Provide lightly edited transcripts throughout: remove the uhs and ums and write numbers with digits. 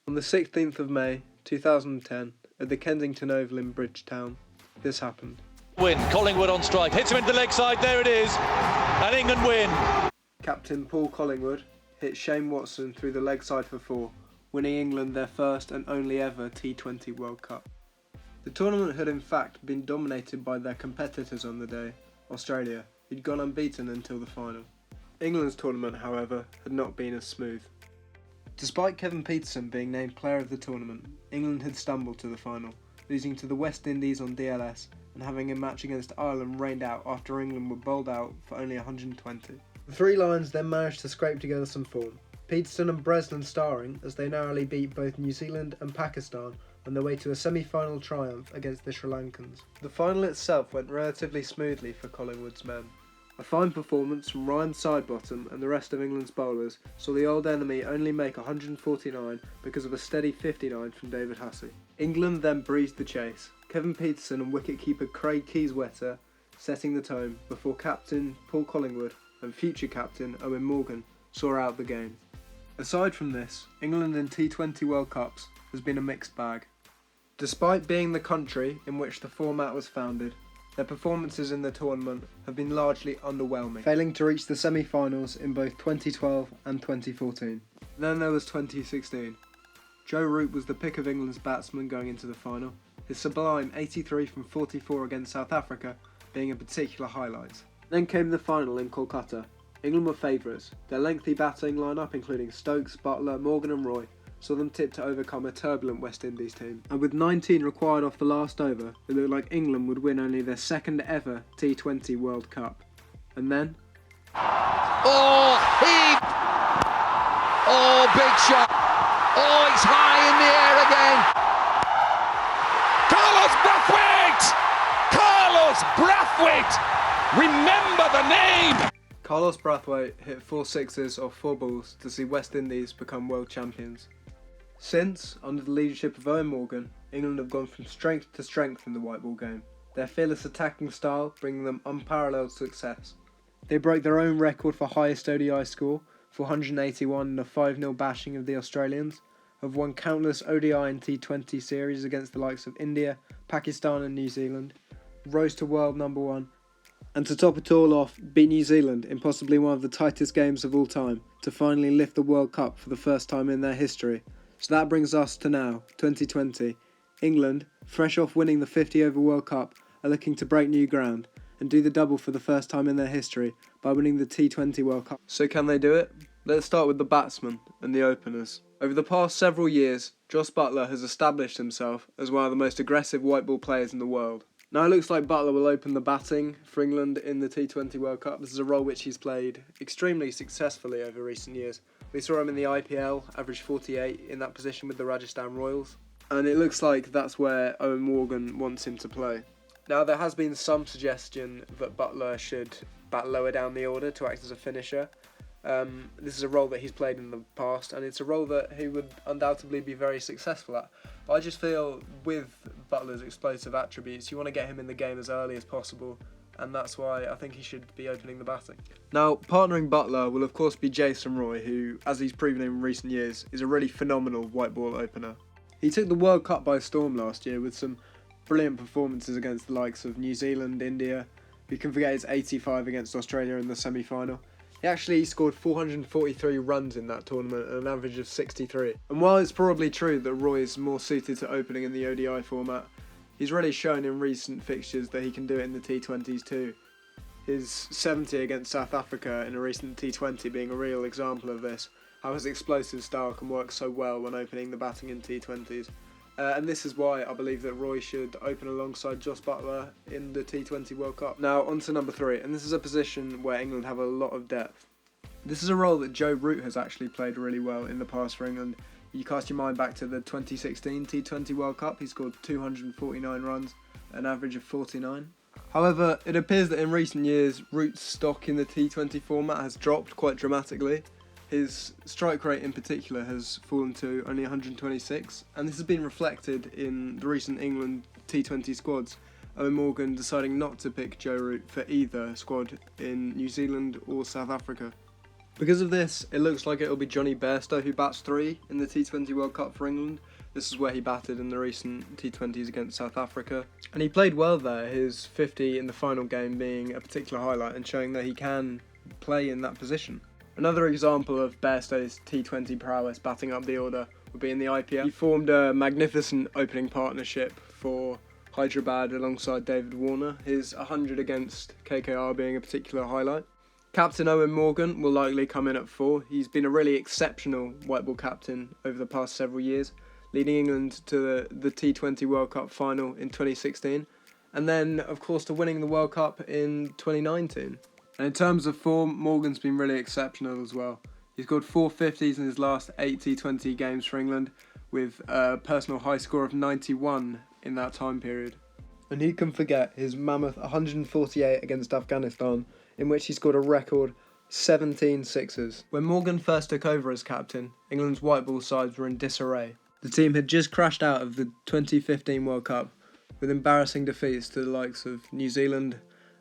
On the 16th of May 2010, at the Kensington Oval in Bridgetown, this happened. Collingwood on strike, hits him into the leg side, there it is, and England win. Captain Paul Collingwood hit Shane Watson through the leg side for 4, winning England their first and only ever T20 World Cup. The tournament had in fact been dominated by their competitors on the day, Australia, who'd gone unbeaten until the final. England's tournament, however, had not been as smooth. Despite Kevin Pietersen being named player of the tournament, England had stumbled to the final, losing to the West Indies on DLS and having a match against Ireland rained out after England were bowled out for only 120. The Three Lions then managed to scrape together some form, Pietersen and Breslin starring as they narrowly beat both New Zealand and Pakistan on their way to a semi-final triumph against the Sri Lankans. The final itself went relatively smoothly for Collingwood's men. A fine performance from Ryan Sidebottom and the rest of England's bowlers saw the old enemy only make 149 because of a steady 59 from David Hussey. England then breezed the chase, Kevin Pietersen and wicket-keeper Craig Keyswetter setting the tone before captain Paul Collingwood and future captain Owen Morgan saw out the game. Aside from this, England in T20 World Cups has been a mixed bag. Despite being the country in which the format was founded, their performances in the tournament have been largely underwhelming, failing to reach the semi-finals in both 2012 and 2014. Then there was 2016. Joe Root was the pick of England's batsmen going into the final, his sublime 83 from 44 against South Africa being a particular highlight. Then came the final in Kolkata. England were favourites, their lengthy batting lineup including Stokes, Butler, Morgan and Roy saw them tipped to overcome a turbulent West Indies team. And with 19 required off the last over, it looked like England would win only their second ever T20 World Cup. And then... Oh, big shot. Oh, it's high in the air again. Carlos Brathwaite! Remember the name! Carlos Brathwaite hit 4 sixes off 4 balls to see West Indies become world champions. Since, under the leadership of Owen Morgan, England have gone from strength to strength in the white ball game, their fearless attacking style bringing them unparalleled success. They broke their own record for highest ODI score, 481 in a 5-0 bashing of the Australians, have won countless ODI and T20 series against the likes of India, Pakistan and New Zealand, rose to world number 1, and to top it all off, beat New Zealand in possibly one of the tightest games of all time to finally lift the World Cup for the first time in their history. So that brings us to now, 2020. England, fresh off winning the 50 over World Cup, are looking to break new ground and do the double for the first time in their history by winning the T20 World Cup. So can they do it? Let's start with the batsmen and the openers. Over the past several years, Jos Buttler has established himself as one of the most aggressive white ball players in the world. Now it looks like Buttler will open the batting for England in the T20 World Cup. This is a role which he's played extremely successfully over recent years. We saw him in the IPL, averaged 48 in that position with the Rajasthan Royals. And it looks like that's where Owen Morgan wants him to play. Now there has been some suggestion that Buttler should bat lower down the order to act as a finisher. This is a role that he's played in the past and it's a role that he would undoubtedly be very successful at. But I just feel with Butler's explosive attributes, you want to get him in the game as early as possible, and that's why I think he should be opening the batting. Now, partnering Buttler will of course be Jason Roy, who, as he's proven in recent years, is a really phenomenal white ball opener. He took the World Cup by storm last year with some brilliant performances against the likes of New Zealand, India. We can forget his 85 against Australia in the semi-final. He actually scored 443 runs in that tournament at an average of 63. And while it's probably true that Roy is more suited to opening in the ODI format, he's really shown in recent fixtures that he can do it in the T20s too. His 70 against South Africa in a recent T20 being a real example of this, how his explosive style can work so well when opening the batting in T20s. And this is why I believe that Roy should open alongside Jos Buttler in the T20 World Cup. Now on to number 3, and this is a position where England have a lot of depth. This is a role that Joe Root has actually played really well in the past for England. You cast your mind back to the 2016 T20 World Cup, he scored 249 runs, an average of 49. However, it appears that in recent years, Root's stock in the T20 format has dropped quite dramatically. His strike rate in particular has fallen to only 126, and this has been reflected in the recent England T20 squads, Owen Morgan deciding not to pick Joe Root for either squad in New Zealand or South Africa. Because of this, it looks like it'll be Johnny Bairstow who bats 3 in the T20 World Cup for England. This is where he batted in the recent T20s against South Africa. And he played well there, his 50 in the final game being a particular highlight and showing that he can play in that position. Another example of Bairstow's T20 prowess batting up the order would be in the IPL. He formed a magnificent opening partnership for Hyderabad alongside David Warner, his 100 against KKR being a particular highlight. Captain Owen Morgan will likely come in at 4. He's been a really exceptional white ball captain over the past several years, leading England to the T20 World Cup final in 2016, and then, of course, to winning the World Cup in 2019. And in terms of form, Morgan's been really exceptional as well. He's scored 4 50s in his last 8 T20 games for England, with a personal high score of 91 in that time period. And who can forget his mammoth 148 against Afghanistan, in which he scored a record 17 sixes. When Morgan first took over as captain, England's white ball sides were in disarray. The team had just crashed out of the 2015 World Cup with embarrassing defeats to the likes of New Zealand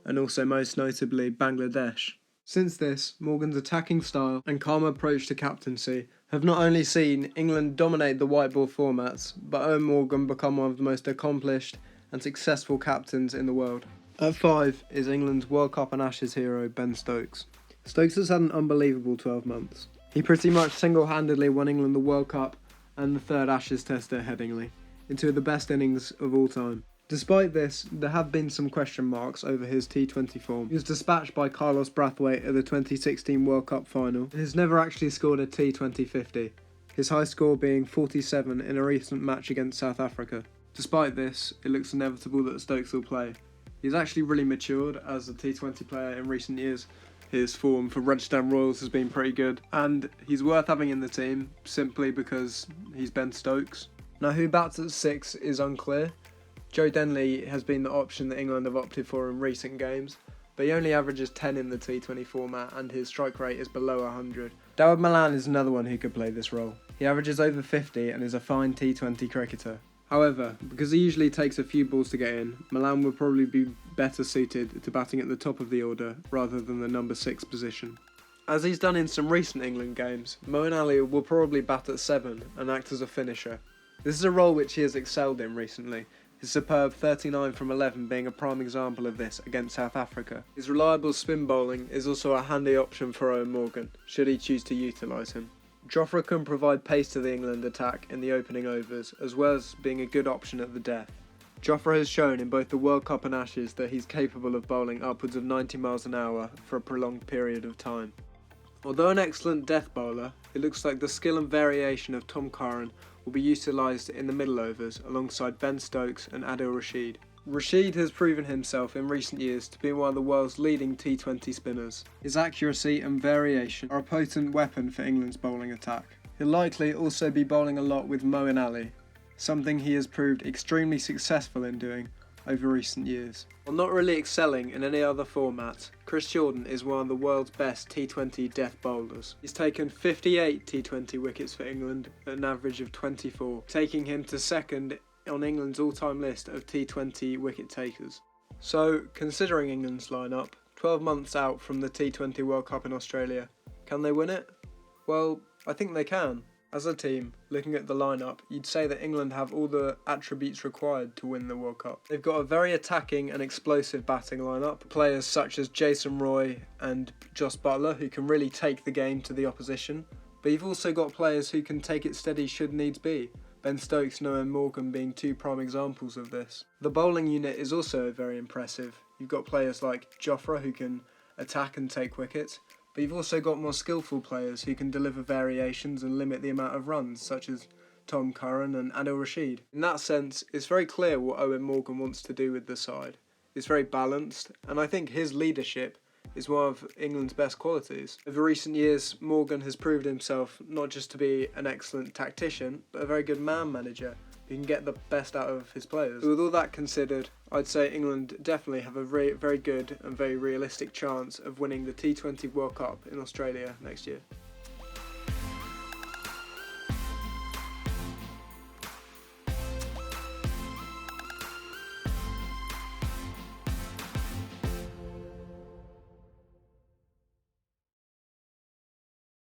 and also most notably Bangladesh. Since this, Morgan's attacking style and calm approach to captaincy have not only seen England dominate the white ball formats, but Owen Morgan become one of the most accomplished and successful captains in the world. At 5 is England's World Cup and Ashes hero Ben Stokes. Stokes has had an unbelievable 12 months. He pretty much single-handedly won England the World Cup and the 3rd Ashes Test at Headingley, in 2 of the best innings of all time. Despite this, there have been some question marks over his T20 form. He was dispatched by Carlos Brathwaite at the 2016 World Cup final and has never actually scored a T20 50, his high score being 47 in a recent match against South Africa. Despite this, it looks inevitable that Stokes will play. He's actually really matured as a T20 player in recent years. His form for Rajasthan Royals has been pretty good, and he's worth having in the team simply because he's Ben Stokes. Now, who bats at 6 is unclear. Joe Denley has been the option that England have opted for in recent games, but he only averages 10 in the T20 format and his strike rate is below 100. Dawid Malan is another one who could play this role. He averages over 50 and is a fine T20 cricketer. However, because he usually takes a few balls to get in, Malan would probably be better suited to batting at the top of the order rather than the number 6 position. As he's done in some recent England games, Moeen Ali will probably bat at 7 and act as a finisher. This is a role which he has excelled in recently, his superb 39 from 11 being a prime example of this against South Africa. His reliable spin bowling is also a handy option for Owen Morgan, should he choose to utilise him. Jofra can provide pace to the England attack in the opening overs, as well as being a good option at the death. Jofra has shown in both the World Cup and Ashes that he's capable of bowling upwards of 90 miles an hour for a prolonged period of time. Although an excellent death bowler, it looks like the skill and variation of Tom Curran will be utilised in the middle overs alongside Ben Stokes and Adil Rashid. Rashid has proven himself in recent years to be one of the world's leading T20 spinners. His accuracy and variation are a potent weapon for England's bowling attack. He'll likely also be bowling a lot with Moeen Ali, something he has proved extremely successful in doing over recent years. While not really excelling in any other format, Chris Jordan is one of the world's best T20 death bowlers. He's taken 58 T20 wickets for England at an average of 24, taking him to second on England's all-time list of T20 wicket takers. So, considering England's lineup, 12 months out from the T20 World Cup in Australia, can they win it? Well, I think they can. As a team, looking at the lineup, you'd say that England have all the attributes required to win the World Cup. They've got a very attacking and explosive batting lineup, players such as Jason Roy and Jos Buttler who can really take the game to the opposition, but you've also got players who can take it steady should needs be. Ben Stokes and Owen Morgan being 2 prime examples of this. The bowling unit is also very impressive. You've got players like Jofra who can attack and take wickets, but you've also got more skillful players who can deliver variations and limit the amount of runs, such as Tom Curran and Adil Rashid. In that sense, it's very clear what Owen Morgan wants to do with the side. It's very balanced, and I think his leadership is one of England's best qualities. Over recent years, Morgan has proved himself not just to be an excellent tactician, but a very good man manager who can get the best out of his players. With all that considered, I'd say England definitely have a very good and very realistic chance of winning the T20 World Cup in Australia next year.